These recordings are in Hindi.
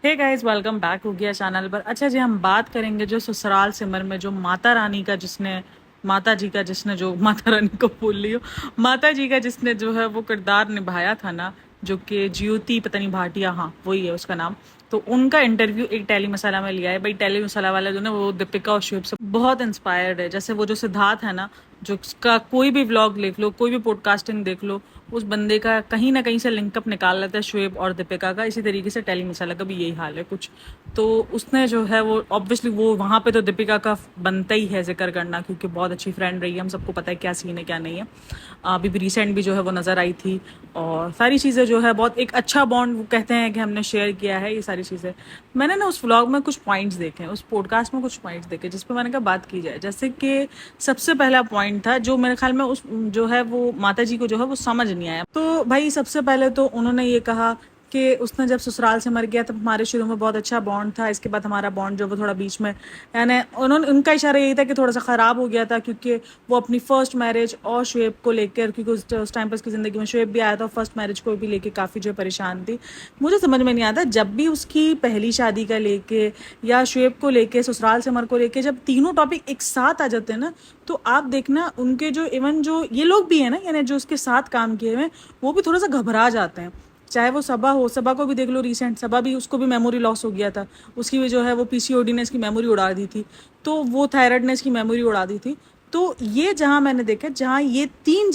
हे गाइस, वेलकम बैक हो गया चैनल पर। अच्छा जी, हम बात करेंगे जो ससुराल सिमर में जो माता रानी का जिसने माता जी का जिसने जो माता रानी को भूल लियो माता जी का जिसने जो है वो किरदार निभाया था ना, जो कि ज्योति पता नहीं भाटिया, हाँ वही है उसका नाम। तो उनका इंटरव्यू एक टेली मसाला में लिया है। भाई टेली मसाला वाला जो ना वो दीपिका और शुएब से बहुत इंस्पायर्ड है। जैसे वो जो सिद्धार्थ है ना, जो उसका कोई भी व्लॉग देख लो, कोई भी पॉडकास्टिंग देख लो, उस बंदे का कहीं ना कहीं से लिंकअप निकाल लेता है शुएब और दीपिका का। इसी तरीके से टेली मसाला का भी यही हाल है कुछ। तो उसने जो है वो ऑब्वियसली वो वहाँ पे तो दीपिका का बनता ही है जिक्र करना, क्योंकि बहुत अच्छी फ्रेंड रही है। हम सबको पता है क्या सीन है क्या नहीं है। अभी भी रिसेंट भी जो है वो नज़र आई थी, और सारी चीज़ें जो है बहुत एक अच्छा बॉन्ड वो कहते हैं कि हमने शेयर किया है। ये सारी चीज़ें मैंने ना उस व्लॉग में कुछ पॉइंट्स देखे, उस पॉडकास्ट में कुछ पॉइंट्स देखे जिस पे मैंने कहा बात की जाए। जैसे कि सबसे पहला पॉइंट था जो मेरे ख्याल में उस जो है वो माता जी को जो है वो समझ नहीं आया। तो भाई सबसे पहले तो उन्होंने ये कहा कि उसने जब ससुराल से मर गया तब हमारे शुरू में बहुत अच्छा बॉन्ड था, इसके बाद हमारा बॉन्ड जो वो थोड़ा बीच में, यानी उन्होंने उनका इशारा यही था कि थोड़ा सा ख़राब हो गया था, क्योंकि वो अपनी फर्स्ट मैरिज और शुएब को लेकर, क्योंकि उस टाइम पर उसकी ज़िंदगी में शुएब भी आया था, फर्स्ट मैरिज को भी लेकर काफ़ी जो परेशान थी। मुझे समझ में नहीं आता, जब भी उसकी पहली शादी का लेके या शुएब को लेके, ससुराल से मर को लेके, जब तीनों टॉपिक एक साथ आ जाते हैं ना, तो आप देखना उनके जो इवन जो ये लोग भी है ना, यानी जो उसके साथ काम किए हुए वो भी थोड़ा सा घबरा जाते हैं। चाहे वो सबा हो, सबा को भी देख लो, रिसेंट सबा भी, उसको भी मेमोरी लॉस हो गया था। उसकी भी जो है वो पीसीओडी ने इसकी मेमोरी उड़ा दी थी, तो वो थायराइड ने इसकी मेमोरी उड़ा दी थी। तो ये जहाँ मैंने देखा, जहाँ ये तीन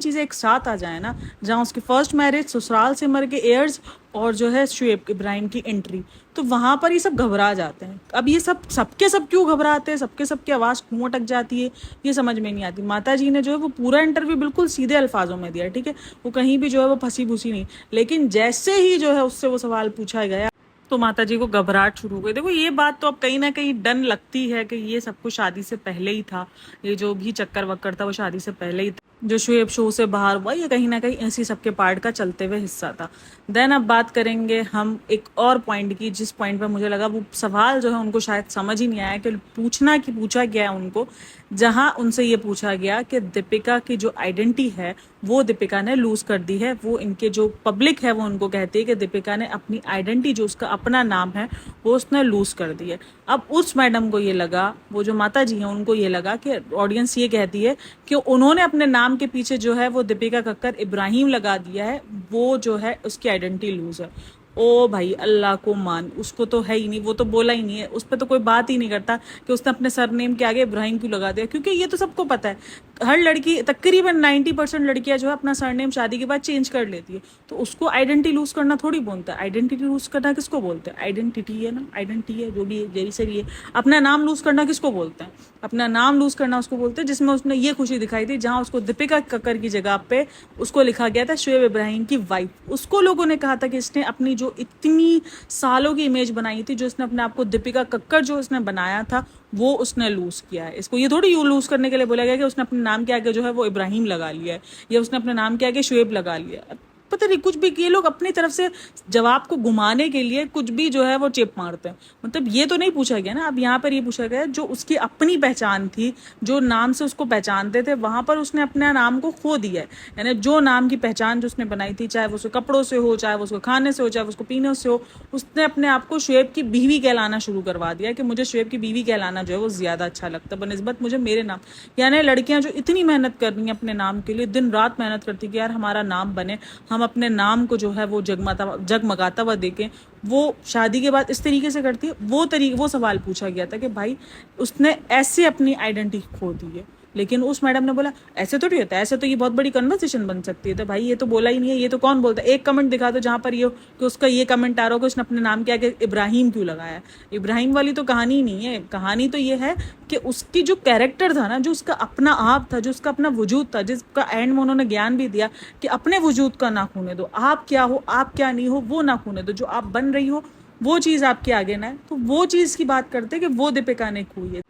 चीज़ें एक साथ आ जाए ना, जहाँ उसकी फर्स्ट मैरिज, ससुराल से मर के एयर्स, और जो है शुएब इब्राहिम की एंट्री, तो वहाँ पर ये सब घबरा जाते हैं। अब ये सब सबके सब क्यों घबराते हैं, सबके सबकी आवाज़ क्यों अटक जाती है, ये समझ में नहीं आती। माता जी ने जो है वो पूरा इंटरव्यू बिल्कुल सीधे अल्फाजों में दिया, ठीक है, वो कहीं भी जो है वो फंसी फूसी नहीं। लेकिन जैसे ही जो है उससे वो सवाल पूछा गया तो माता जी को घबराहट शुरू हो गई। देखो ये बात तो अब कहीं ना कहीं डन लगती है कि ये सब कुछ शादी से पहले ही था। ये जो भी चक्कर वक्कर था वो शादी से पहले ही था। जो शुएब शो से बाहर हुआ ये कहीं ना कहीं ऐसी सबके पार्ट का चलते हुए हिस्सा था। देन अब बात करेंगे हम एक और पॉइंट की, जिस पॉइंट पर मुझे लगा वो सवाल जो है उनको शायद समझ ही नहीं आया कि पूछा गया उनको, जहां उनसे ये पूछा गया कि दीपिका की जो आइडेंटिटी है वो दीपिका ने लूज कर दी है। वो इनके जो पब्लिक है वो उनको कहती है कि दीपिका ने अपनी आइडेंटिटी, जो उसका अपना नाम है, वो उसने लूज कर दी है। अब उस मैडम को ये लगा, वो जो माता जी हैं उनको ये लगा कि ऑडियंस ये कहती है कि उन्होंने अपने नाम के पीछे जो है वो दीपिका कक्कर इब्राहिम लगा दिया है, वो जो है उसकी आइडेंटिटी लूज है। ओ भाई अल्लाह को मान, उसको तो है ही नहीं, वो तो बोला ही नहीं है, उस पर तो कोई बात ही नहीं करता कि उसने अपने सरनेम के आगे इब्राहिम क्यों लगा दिया। क्योंकि ये तो सबको पता है, हर लड़की तकरीबन 90% लड़कियां जो है अपना सरनेम शादी के बाद चेंज कर लेती है। तो उसको आइडेंटिटी लूज करना थोड़ी बोलता है। आइडेंटिटी लूज करना किसको बोलते हैं? आइडेंटिटी है ना, आइडेंटिटी है जो भी है, जैसे भी है। अपना नाम लूज करना किसको बोलते हैं? अपना नाम लूज करना उसको बोलते हैं जिसमें उसने ये खुशी दिखाई थी, जहां उसको दीपिका कक्कर की जगह पे उसको लिखा गया था शुएब इब्राहिम की वाइफ। उसको लोगों ने कहा था कि इसने अपनी जो इतनी सालों की इमेज बनाई थी, जो इसने अपने आप को दीपिका कक्कर जो उसने बनाया था, वो उसने लूज किया है। इसको ये थोड़ी यू लूज करने के लिए बोला गया कि उसने अपने नाम के आगे जो है वो इब्राहिम लगा लिया है, या उसने अपने नाम के आगे शुएब लगा लिया है। पता नहीं कुछ भी, ये लोग अपनी तरफ से जवाब को घुमाने के लिए कुछ भी जो है वो चिप मारते हैं। मतलब ये तो नहीं पूछा गया ना। अब यहाँ पर ये पूछा गया जो उसकी अपनी पहचान थी, जो नाम से उसको पहचानते थे, वहां पर उसने अपने नाम को खो दिया है। यानी जो नाम की पहचान जो उसने बनाई थी, चाहे वो उसके कपड़ों से हो, चाहे वो उसको खाने से हो, चाहे वो उसको पीने से हो, उसने अपने आप को शुएब की बीवी कहलाना शुरू करवा दिया कि मुझे शुएब की बीवी कहलाना जो है वो ज्यादा अच्छा लगता है बनस्बत मुझे मेरे नाम। यानी लड़कियां जो इतनी मेहनत कर रही हैं अपने नाम के लिए, दिन रात मेहनत करती कि यार हमारा नाम बने, हम अपने नाम को जो है वो जगमगाता हुआ देखें, वो शादी के बाद इस तरीके से करती है। वो सवाल पूछा गया था कि भाई उसने ऐसे अपनी आइडेंटिटी खो दी है। लेकिन उस मैडम ने बोला ऐसे तो नहीं होता, ऐसे तो ये बहुत बड़ी कन्वर्सेशन बन सकती है। तो भाई ये तो बोला ही नहीं है, ये तो कौन बोलता है? एक कमेंट दिखा दो जहां पर ये कि उसका ये कमेंट आ रहा हो कि उसने अपने नाम के आगे इब्राहिम क्यों लगाया। इब्राहिम वाली तो कहानी ही नहीं है। कहानी तो ये है कि उसकी जो कैरेक्टर था ना, जो उसका अपना आप था, जो उसका अपना वजूद था, जिसका एंड में उन्होंने ज्ञान भी दिया कि अपने वजूद का ना खूने दो, आप क्या हो, आप क्या नहीं हो, वो ना खूने दो, जो आप बन रही हो वो चीज़ आपके आगे ना है। तो वो चीज़ की बात करते कि वो दीपिका ने खोई है।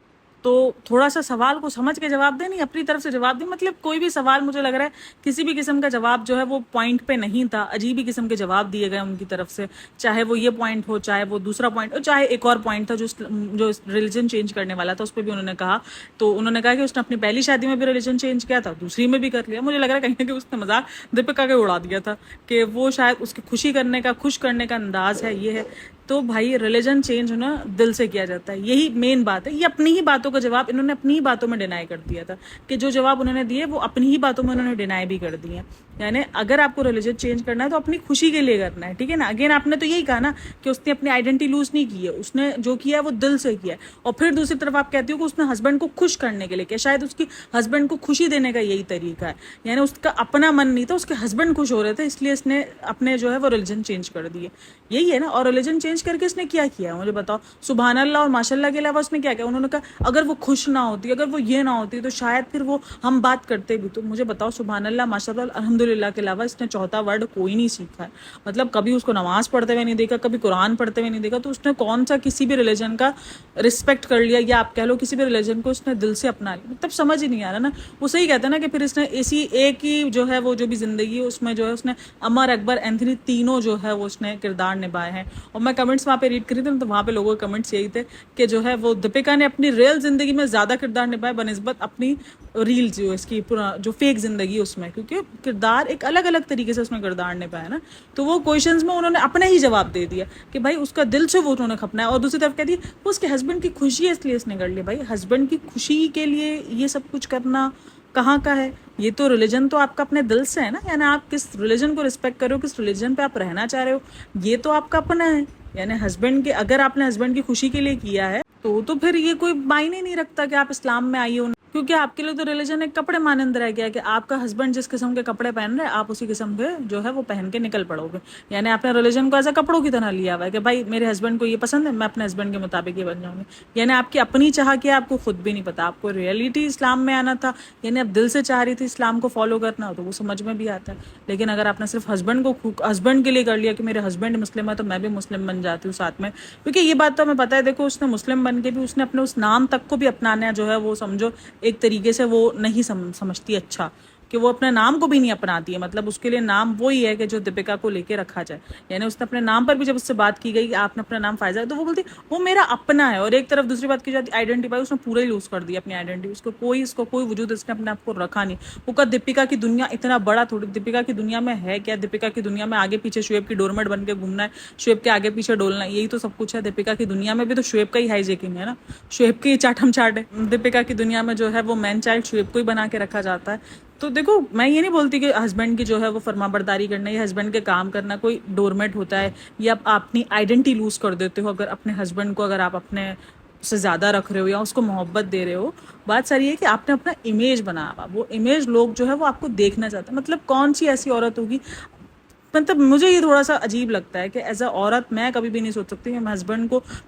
तो थोड़ा सा सवाल को समझ के जवाब दे, नहीं अपनी तरफ से जवाब दे। मतलब कोई भी सवाल मुझे लग रहा है किसी भी किस्म का जवाब जो है वो पॉइंट पे नहीं था। अजीब ही किस्म के जवाब दिए गए उनकी तरफ से, चाहे वो ये पॉइंट हो, चाहे वो दूसरा पॉइंट हो, चाहे एक और पॉइंट था जो रिलीजन चेंज करने वाला था, उस पर भी उन्होंने कहा। तो उन्होंने कहा कि उसने अपनी पहली शादी में भी रिलीजन चेंज किया था, दूसरी में भी कर लिया। मुझे लग रहा है कहीं ना कहीं उसने मजाक दीपिका के उड़ा दिया था कि वो शायद उसकी खुशी करने का, खुश करने का अंदाज है ये है। तो भाई रिलीजन चेंज ना दिल से किया जाता है, यही मेन बात है। ये अपनी ही बातों का जवाब इन्होंने अपनी ही बातों में डिनाई कर दिया था, कि जो जवाब उन्होंने दिए वो अपनी ही बातों में उन्होंने डिनाई भी कर दिए। यानी अगर आपको रिलीजन चेंज करना है तो अपनी खुशी के लिए करना है, ठीक है ना। अगेन आपने तो यही कहा ना कि उसने अपनी आइडेंटिटी लूज नहीं की है, उसने जो किया है वो दिल से किया है। और फिर दूसरी तरफ आप कहती हो कि उसने हस्बैंड को खुश करने के लिए किया, शायद उसकी हस्बैंड को खुशी देने का यही तरीका है। यानी उसका अपना मन नहीं था, उसके हस्बैंड खुश हो रहे थे, इसलिए इसने अपने जो है वो रिलीजन चेंज कर दिए, यही है ना। और रिलीजन चेंज करके इसने क्या किया मुझे बताओ। सुभान अल्लाह और माशाल्लाह के अलावा उसने क्या किया। उन्होंने कहा अगर वो खुश ना होती, अगर वो ये ना होती तो शायद फिर वो हम बात करते भी। तो मुझे बताओ सुभान अल्लाह माशाल्लाह अल्हम्दुलिल्लाह के अलावा इसने चौथा वर्ड कोई नहीं सीखा है। मतलब कभी उसको नमाज पढ़ते हुए नहीं देखा, कभी कुरान पढ़ते हुए नहीं देखा, तो उसने कौन सा किसी भी रिलीजन का रिस्पेक्ट कर लिया, या आप कह लो किसी भी रिलीजन को उसने दिल से अपना लिया। मतलब समझ ही नहीं आ रहा ना। वो सही कहता है ना कि फिर इसने इसी एक ही जो है वो जो भी जिंदगी है उसमें जो है उसने अमर अकबर एंथनी तीनों जो है वो उसने किरदार निभाए हैं। और मैं कमेंट्स वहाँ पे रीड करी थी तो वहाँ पे लोगों के कमेंट्स यही थे कि जो है वो दीपिका ने अपनी रियल जिंदगी में ज्यादा किरदार निभाए बनस्बत अपनी रील जो इसकी जो फेक जिंदगी उसमें, क्योंकि किरदार एक अलग अलग तरीके से उसमें किरदार निभाया ना। तो वो क्वेश्चंस में उन्होंने अपने ही जवाब दे दिया कि भाई उसका दिल से वो उन्होंने खपना है। और दूसरी तरफ कह दी वो उसके हस्बैंड की खुशी है इसलिए इसने कर लिया। भाई हस्बैंड की खुशी के लिए ये सब कुछ करना कहाँ का है। ये तो रिलीजन तो आपका अपने दिल से है ना, यानी आप किस रिलीजन को रिस्पेक्ट कर रहे हो, किस रिलीजन पे आप रहना चाह रहे हो, ये तो आपका अपना है। यानी हस्बैंड के अगर आपने हस्बैंड की खुशी के लिए किया है तो फिर ये कोई मायने नहीं रखता कि आप इस्लाम में आई हो, क्योंकि आपके लिए तो रिलीजन एक कपड़े मानंद रह गया कि आपका हस्बैंड जिस किस्म के कपड़े पहन रहे हैं आप उसी किस्म के जो है वो पहन के निकल पड़ोगे। यानी आपने रिलीजन को ऐसा कपड़ों की तरह लिया हुआ है कि भाई मेरे हस्बैंड को ये पसंद है, मैं अपने हस्बैंड के मुताबिक ये बन जाऊंगी। यानी आपकी अपनी चाह की आपको खुद भी नहीं पता, आपको रियलिटी इस्लाम में आना था, यानी आप दिल से चाह रही थी इस्लाम को फॉलो करना, तो वो समझ में भी आता है। लेकिन अगर आपने सिर्फ हस्बैंड के लिए कर लिया कि मेरे हस्बैंड मुस्लिम है तो मैं भी मुस्लिम बन जाती हूँ साथ में, क्योंकि ये बात तो हमें पता है। देखो उसने मुस्लिम बन के भी उसने अपने उस नाम तक को भी अपनाना जो है वो समझो एक तरीके से वो नहीं समझती अच्छा, कि वो अपने नाम को भी नहीं अपनाती है। मतलब उसके लिए नाम वो ही है कि जो दीपिका को लेके रखा जाए। यानी उसने अपने नाम पर भी जब उससे बात की गई कि आपने अपना नाम फायजा है, तो वो बोलती वो मेरा अपना है। और एक तरफ दूसरी बात की जाती आइडेंटिफाई, उसने पूरा ही लूज कर दिया अपनी आइडेंटिटी, उसको कोई वजूद इसने अपने आप को रखा नहीं। वो कहा दीपिका की दुनिया इतना बड़ा थोड़ी, दीपिका की दुनिया में है क्या, दीपिका की दुनिया में आगे पीछे शुएब की डोरमेट बन के घूमना है, शुएब के आगे पीछे डोलना है, यही तो सब कुछ है। दीपिका की दुनिया में भी तो शुएब का ही हाईजेकिंग है ना, शुएब की चाटम चाट है। दीपिका की दुनिया में जो है वो मैन चाइल्ड शुएब को ही बना के रखा जाता है। तो देखो मैं ये नहीं बोलती कि हस्बैंड की जो है वो फरमाबरदारी करना या हस्बैंड के काम करना कोई डोरमेट होता है, या आप अपनी आइडेंटिटी लूज कर देते हो अगर अपने हस्बैंड को अगर आप अपने से ज़्यादा रख रहे हो या उसको मोहब्बत दे रहे हो। बात सारी है कि आपने अपना इमेज बनाया, वो इमेज लोग जो है वो आपको देखना चाहते हैं। मतलब कौन सी ऐसी औरत होगी, मतलब मुझे ये थोड़ा सा अजीब लगता है कि एज अ औरत मैं कभी भी नहीं सोच सकती कि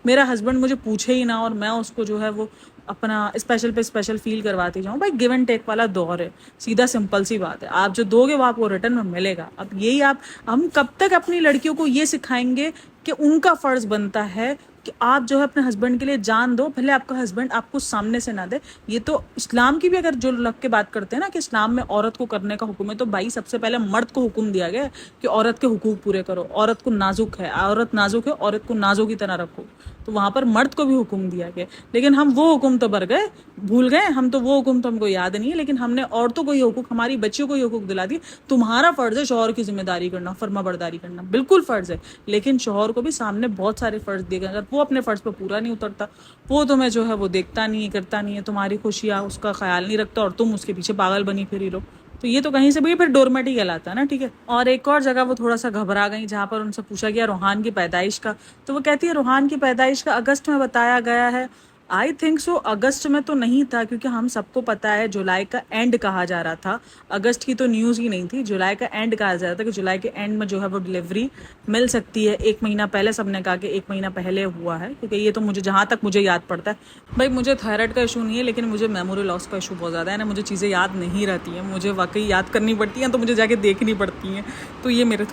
मेरा हस्बैंड मुझे पूछे ही ना और मैं उसको जो है वो अपना स्पेशल पे स्पेशल फील करवाती जाऊँ। भाई गिव एंड टेक वाला दौर है, सीधा सिंपल सी बात है। आप जो दोगे वो आपको रिटर्न में मिलेगा। अब यही हम कब तक अपनी लड़कियों को ये सिखाएंगे कि उनका फर्ज बनता है कि आप जो है अपने हस्बैंड के लिए जान दो, भले आपका हस्बैंड आपको सामने से ना दे। ये तो इस्लाम की भी अगर जो लग के बात करते हैं ना कि इस्लाम में औरत को करने का हुक्म है, तो भाई सबसे पहले मर्द को हुक्म दिया गया कि औरत के हुकूक पूरे करो। औरत को नाजुक है, औरत नाजुक है, औरत को नाजुक की तरह रखो। तो वहां पर मर्द को भी हुक्म दिया गया, लेकिन हम वो हुक्म तो भूल गए। हम तो वो हुक्म तो हमको याद नहीं है, लेकिन हमने औरतों को ये हुकूक, हमारी बच्चियों को ये हुकूक दिला दिए। तुम्हारा फर्ज है शौहर की जिम्मेदारी करना, फर्माबरदारी करना, बिल्कुल फर्ज है। लेकिन शौहर को भी सामने बहुत सारे फर्ज दिए गए। अगर वो अपने फर्ज पर पूरा नहीं उतरता, वो तुम्हें जो है वो देखता नहीं है, करता नहीं है, तुम्हारी खुशियाँ उसका ख्याल नहीं रखता और तुम उसके पीछे पागल बनी फिरी लो, तो ये तो कहीं से भी फिर डोरमेट ही कहलाता है ना। ठीक है। और एक और जगह वो थोड़ा सा घबरा गई जहाँ पर उनसे पूछा गया रूहान की पैदाइश का, तो वो कहती है रूहान की पैदाइश का अगस्त में बताया गया है। आई थिंक सो अगस्त में तो नहीं था, क्योंकि हम सबको पता है जुलाई का एंड कहा जा रहा था, अगस्त की तो न्यूज़ ही नहीं थी, जुलाई का एंड कहा जा रहा था कि जुलाई के एंड में जो है वो डिलीवरी मिल सकती है। 1 महीना पहले सबने कहा कि 1 महीना पहले हुआ है, क्योंकि ये तो मुझे जहाँ तक मुझे याद पड़ता है। भाई मुझे थायराइड का इशू नहीं है, लेकिन मुझे मेमोरी लॉस का इशू बहुत ज़्यादा है ना, मुझे चीज़ें याद नहीं रहती हैं, मुझे वाकई याद करनी पड़ती हैं, तो मुझे जाके देखनी पड़ती हैं। तो ये मेरे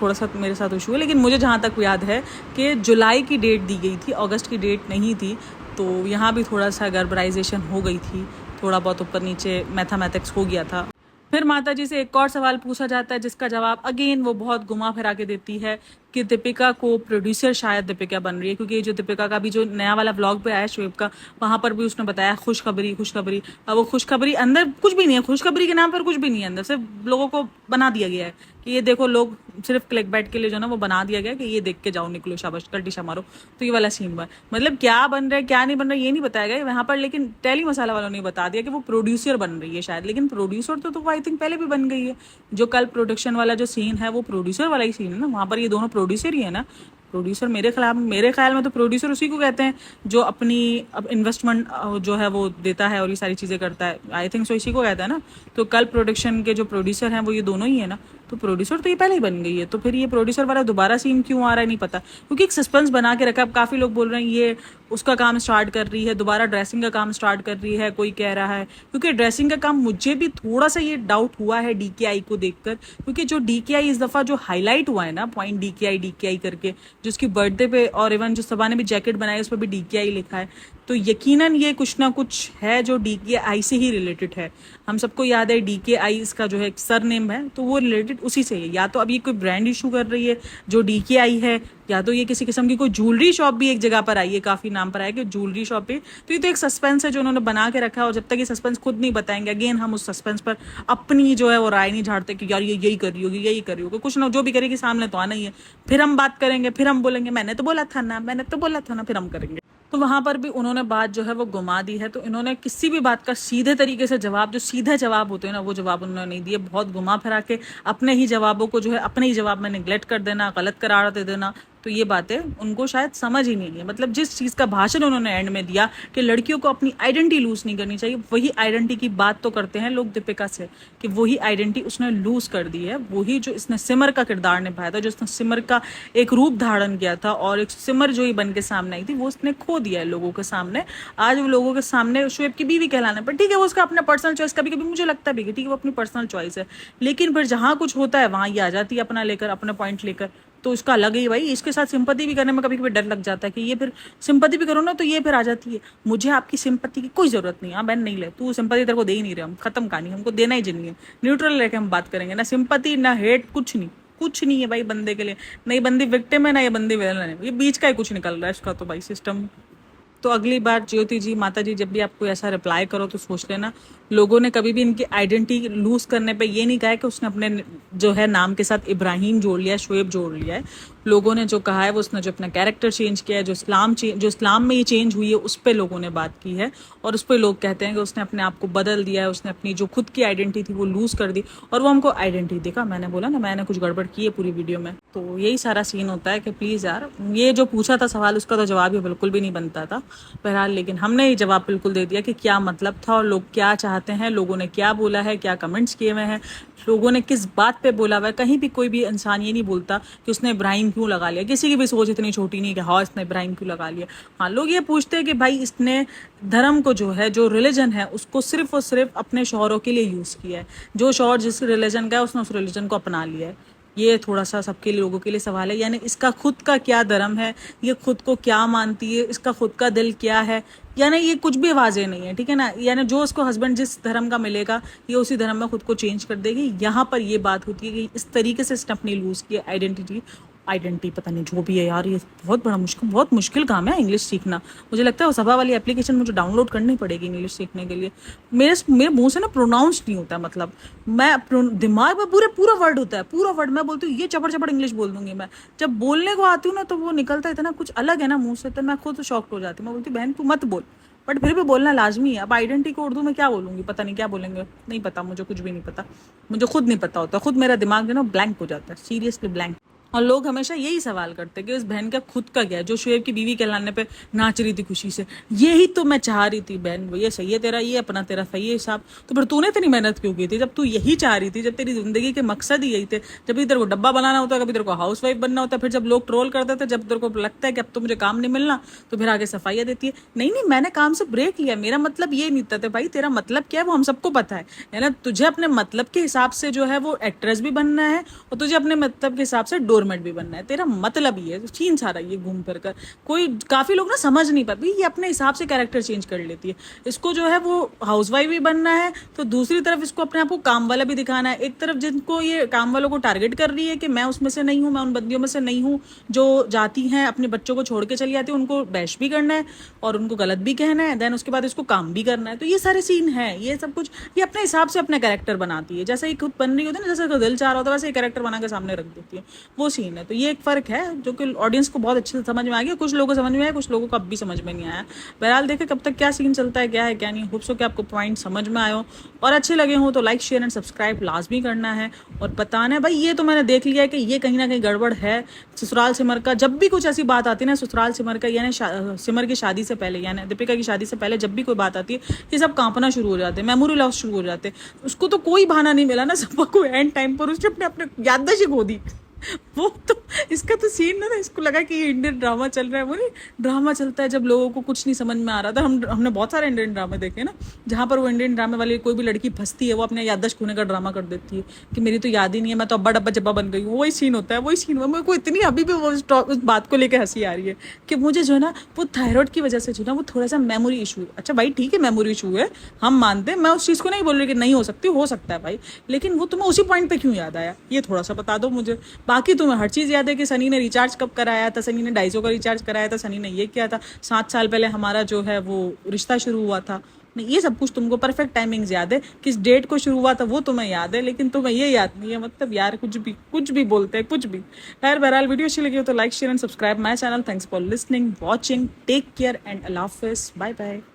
साथ इशू है। लेकिन मुझे जहाँ तक याद है कि जुलाई की डेट दी गई थी, अगस्त की डेट नहीं थी। तो यहाँ भी थोड़ा सा गड़बड़ाइजेशन हो गई थी, थोड़ा बहुत ऊपर नीचे मैथमेटिक्स हो गया था। फिर माता जी से एक और सवाल पूछा जाता है जिसका जवाब अगेन वो बहुत घुमा फिरा के देती है कि दीपिका को प्रोड्यूसर शायद दीपिका बन रही है, क्योंकि जो दीपिका का भी जो नया वाला व्लॉग पे आया शोएब का, वहां पर भी उसने बताया खुशखबरी खुशखबरी। अब वो खुशखबरी अंदर कुछ भी नहीं है, खुशखबरी के नाम पर कुछ भी नहीं है अंदर, सिर्फ लोगों को बना दिया गया है कि ये देखो, लोग सिर्फ क्लिक बैट के लिए जो ना वो बना दिया गया कि ये देख के जाओ, निकलो शाबाश कल्टिशा मारो। तो ये वाला सीन हुआ, मतलब क्या बन रहा है क्या नहीं बन रहा है ये नहीं बताया गया वहां पर, लेकिन टेली मसाला वालों ने बता दिया कि वो प्रोड्यूसर बन रही है शायद। लेकिन प्रोड्यूसर तो आई थिंक पहले भी बन गई है। जो कल प्रोडक्शन वाला जो सीन है वो प्रोड्यूसर वाला ही सीन है ना, वहां पर ये दोनों प्रोड्यूसर ही है ना। प्रोड्यूसर मेरे ख्याल में तो प्रोड्यूसर उसी को कहते हैं जो अपनी अब इन्वेस्टमेंट जो है वो देता है और ये सारी चीज़ें करता है, आई थिंक सो इसी को कहता है ना। तो कल प्रोडक्शन के जो प्रोड्यूसर हैं वो ये दोनों ही है ना, तो प्रोड्यूसर तो ये पहले ही बन गई है। तो फिर ये प्रोड्यूसर वाला दोबारा सीन क्यों आ रहा है नहीं पता, क्योंकि एक सस्पेंस बना के रखा है। अब काफ़ी लोग बोल रहे हैं ये उसका काम स्टार्ट कर रही है, दोबारा ड्रेसिंग का काम स्टार्ट कर रही है, कोई कह रहा है। क्योंकि ड्रेसिंग का काम मुझे भी थोड़ा सा ये डाउट हुआ है डीकेआई को देखकर, क्योंकि जो डीकेआई इस दफ़ा जो हाईलाइट हुआ है ना पॉइंट डीकेआई करके, जिसकी बर्थडे पे और इवन जो सबा ने भी जैकेट बनाई उस पर भी डीकेआई लिखा है, तो यकीनन ये कुछ ना कुछ है जो डीकेआई से ही रिलेटेड है। हम सबको याद है डीकेआई इसका जो है सर नेम है, तो वो रिलेटेड उसी से है। या तो अब ये कोई ब्रांड इशू कर रही है जो डीकेआई है, या तो ये किसी किस्म की कोई ज्वेलरी शॉप भी एक जगह पर आई है, काफी नाम पर आया कि ज्वेलरी शॉप है। तो ये तो एक सस्पेंस है जो उन्होंने बना के रखा है, और जब तक ये सस्पेंस खुद नहीं बताएंगे अगेन हम उस सस्पेंस पर अपनी जो है वो राय नहीं झाड़ते कि यार ये यही कर रही होगी यही कर रही होगी, कुछ ना जो भी करेगी सामने तो आना ही है। फिर हम बात करेंगे, फिर हम बोलेंगे मैंने तो बोला था ना, मैंने तो बोला था ना, फिर हम करेंगे। तो वहां पर भी उन्होंने बात जो है वो घुमा दी है। तो इन्होंने किसी भी बात का सीधे तरीके से जवाब, जो सीधे जवाब होते हैं ना, वो जवाब उन्होंने नहीं दिए। बहुत घुमा फिरा के अपने ही जवाबों को जो है अपने ही जवाब में निगलेक्ट कर देना, गलत करार दे देना, तो ये बातें उनको शायद समझ ही नहीं है। मतलब जिस चीज़ का भाषण उन्होंने एंड में दिया कि लड़कियों को अपनी आइडेंटिटी लूज नहीं करनी चाहिए, वही आइडेंटिटी की बात तो करते हैं लोग दीपिका से कि वही आइडेंटिटी उसने लूज कर दी है। वही जो इसने सिमर का किरदार निभाया था, जो इसने सिमर का एक रूप धारण किया था और एक सिमर जो ही बन के सामने आई थी, वो उसने खो दिया है लोगों के सामने। आज वो लोगों के सामने शोएब की बीवी कहलाने पर, ठीक है वो उसका अपना पर्सनल चॉइस, कभी कभी मुझे लगता भी कि ठीक है वो अपनी पर्सनल चॉइस है, लेकिन फिर जहाँ कुछ होता है वहाँ ये आ जाती है अपना लेकर, अपने पॉइंट लेकर। तो इसका अलग ही भाई, इसके साथ सिंपैथी भी करने में कभी कभी डर लग जाता है कि ये फिर सिंपैथी भी करो ना तो ये फिर आ जाती है मुझे आपकी सिंपैथी की कोई जरूरत नहीं है। हाँ बहन नहीं ले, तू सिंपैथी तेरे को दे ही नहीं रहे, हम खत्म कहानी, हमको देना ही नहीं है। न्यूट्रल लेके हम बात करेंगे, ना सिंपैथी ना हेट, कुछ नहीं, कुछ नहीं है भाई बंदे के लिए। नहीं बंदी विक्टिम है ना ये बंदी विलन है, ये बीच का ही कुछ निकल रहा है इसका तो भाई सिस्टम। तो अगली बार ज्योति जी माता जी जब भी आपको ऐसा रिप्लाई करो तो सोच लेना, लोगों ने कभी भी इनकी आइडेंटिटी लूज करने पे ये नहीं कहा है कि उसने अपने जो है नाम के साथ इब्राहिम जोड़ लिया है, शोएब जोड़ लिया है। लोगों ने जो कहा है वो उसने जो अपना कैरेक्टर चेंज किया है, जो इस्लाम में ये चेंज हुई है उस पर लोगों ने बात की है, और उस पर लोग कहते हैं कि उसने अपने आप को बदल दिया है, उसने अपनी जो खुद की आइडेंटिटी थी वो लूज कर दी, और वो हमको आइडेंटिटी देखा। मैंने बोला ना मैंने कुछ गड़बड़ की है पूरी वीडियो में। तो यही सारा सीन होता है कि प्लीज़ यार, ये जो पूछा था सवाल उसका तो जवाब ही बिल्कुल भी नहीं बनता था बहरहाल, लेकिन हमने ये जवाब बिल्कुल दे दिया कि क्या मतलब था और लोग क्या चाहते हैं, लोगों ने क्या बोला है, क्या कमेंट्स किए हुए हैं, लोगों ने किस बात पे बोला हुआ है। कहीं भी कोई भी इंसान ये नहीं बोलता कि उसने इब्राहिम क्यों लगा लिया, किसी की भी सोच इतनी छोटी नहीं कि हाँ इसने इब्राहिम क्यों लगा लिया। हाँ लोग ये पूछते हैं कि भाई इसने धर्म को जो है, जो रिलीजन है उसको सिर्फ और सिर्फ अपने शौहरों के लिए यूज़ किया है, जो शौहर जिस रिलीजन का है उसने उस रिलीजन को अपना लिया है। ये थोड़ा सा सबके लोगों के लिए सवाल है, यानी इसका खुद का क्या धर्म है, ये खुद को क्या मानती है, इसका खुद का दिल क्या है, यानी ये कुछ भी वाजे नहीं है, ठीक है ना। यानी जो उसको हस्बैंड जिस धर्म का मिलेगा ये उसी धर्म में खुद को चेंज कर देगी। यहाँ पर ये बात होती है कि इस तरीके से इसने अपनी लूज की आइडेंटिटी पता नहीं जो भी है यार, ये बहुत मुश्किल काम है इंग्लिश सीखना। मुझे लगता है वो सभा वाली एप्लीकेशन मुझे डाउनलोड करनी पड़ेगी इंग्लिश सीखने के लिए। मेरे मुंह से ना प्रोनाउंस नहीं होता, मतलब मैं दिमाग में पूरा वर्ड होता है, पूरा वर्ड मैं बोलती हूँ ये चपड़ इंग्लिश बोल दूंगी मैं, जब बोलने को आती हूँ ना तो वो निकलता इतना कुछ अलग है ना मुंह से, तो मैं खुद शॉक्ड हो जाती हूँ। मैं बोलती बहन तू मत बोल, बट फिर भी बोलना लाजमी है। अब आइडेंटिटी को उर्दू में क्या बोलूंगी, पता नहीं क्या बोलेंगे, नहीं पता, मुझे कुछ भी नहीं पता, मुझे खुद नहीं पता होता, खुद मेरा दिमाग जो ना ब्लैंक हो जाता है, सीरियसली ब्लैंक। और लोग हमेशा यही सवाल करते हैं कि इस बहन का खुद का क्या है, जो शोएब की बीवी कहलाने पे नाच रही थी खुशी से, यही तो मैं चाह रही थी बहन, ये सही है तेरा, ये अपना तेरा सही है हिसाब, तो फिर तूने इतनी मेहनत क्यों की थी जब तू यही चाह रही थी, जब तेरी जिंदगी के मकसद ही यही थे, जब तेरे को डब्बा बनाना होता, कभी तेरे को हाउस वाइफ बनना होता, फिर जब लोग ट्रोल करते थे, जब तेरे को लगता है कि अब तो मुझे काम नहीं मिलना, तो फिर आगे सफाइयाँ देती है, नहीं मैंने काम से ब्रेक लिया, मेरा मतलब ये नहीं था। भाई तेरा मतलब क्या है वो हम सबको पता है ना, तुझे अपने मतलब के हिसाब से जो है वो एक्ट्रेस भी बनना है और तुझे अपने मतलब के हिसाब से डोर डोरमेट भी बनना है, तेरा मतलब ही है तो सीन सारा ये घूम फिर कर। कोई काफी लोग ना समझ नहीं पाते, ये अपने हिसाब से कैरेक्टर चेंज कर लेती है। इसको जो है वो हाउसवाइफ भी बनना है, तो दूसरी तरफ इसको अपने आप को काम वाला भी दिखाना है। एक तरफ जिनको ये काम वालों को टारगेट कर रही है कि मैं उसमें से नहीं हूँ, मैं उन बंदियों में से नहीं हूँ जो जाती हैं अपने बच्चों को छोड़ के चली जाती है, उनको बैश भी करना है और उनको गलत भी कहना है, देन उसके बाद इसको काम भी करना है। तो ये सारे सीन है, ये सब कुछ ये अपने हिसाब से अपना कैरेक्टर बनाती है, जैसे ये खुद बन रही होती है ना, जैसे दिल चाह रहा होता है वैसे कैरेक्टर बना के सामने रख देती है, वो सीन है। तो ये एक फर्क है जो कि ऑडियंस को बहुत अच्छे से समझ में आ गया, कुछ लोगों को समझ में आया, कुछ लोगों को अब भी समझ में नहीं आया। बहरहाल देखे कब तक क्या सीन चलता है, क्या है क्या नहीं। होप सो कि आपको पॉइंट समझ में आयो और अच्छे लगे हो तो लाइक शेयर एंड सब्सक्राइब लाजमी करना है और बताना है भाई ये तो मैंने देख लिया है कि ये कहीं ना कहीं गड़बड़ है। ससुराल सिमर का जब भी कुछ ऐसी बात आती है ना, ससुराल सिमर का यानी सिमर की शादी से पहले यानी दीपिका की शादी से पहले जब भी कोई बात आती है ये सब कांपना शुरू हो जाते हैं, मेमोरी लॉस शुरू हो जाते हैं। उसको तो कोई बहाना नहीं मिला ना, सबको एंड टाइम पर उसने अपने अपने याददाश्त खो दी। वो तो इसका तो सीन ना, इसको लगा कि ये इंडियन ड्रामा चल रहा है। वो नहीं ड्रामा चलता है जब लोगों को कुछ नहीं समझ में आ रहा था। हमने बहुत सारे इंडियन ड्रामे देखे ना, जहाँ पर वो इंडियन ड्रामे वाली कोई भी लड़की फंसती है, वो अपने याददाश्त खोने का ड्रामा कर देती है कि मेरी तो याद ही नहीं है, मैं तो अब्बा डब्बा जब्बा बन गई हूँ। वही सीन होता है, वही सीन। मेरे को इतनी अभी भी वो उस बात को लेकर हंसी आ रही है कि मुझे जो है ना वो थायराइड की वजह से जो ना वो थोड़ा सा मेमोरी इशू। अच्छा भाई ठीक है, मेमोरी इशू है, हम मानते हैं, मैं उस चीज़ को नहीं बोल रही कि नहीं हो सकती, हो सकता है भाई, लेकिन वो तुम्हें उसी पॉइंट पे क्यों याद आया ये थोड़ा सा बता दो मुझे। बाकी तुम्हें हर चीज़ याद है कि सनी ने रिचार्ज कब कराया था, सनी ने 250 का रिचार्ज कराया था, सनी ने ये किया था, 7 साल पहले हमारा जो है वो रिश्ता शुरू हुआ था। नहीं, ये सब कुछ तुमको परफेक्ट टाइमिंग्स याद है, किस डेट को शुरू हुआ था वो तुम्हें याद है, लेकिन तुम्हें ये याद नहीं है। मतलब यार कुछ भी बोलते हैं, कुछ भी। खैर बहरहाल वीडियो अच्छी लगी हो तो like share and subscribe my channel. Thanks for listening, watching, take care and अल्लाह हाफिज़, बाय बाय।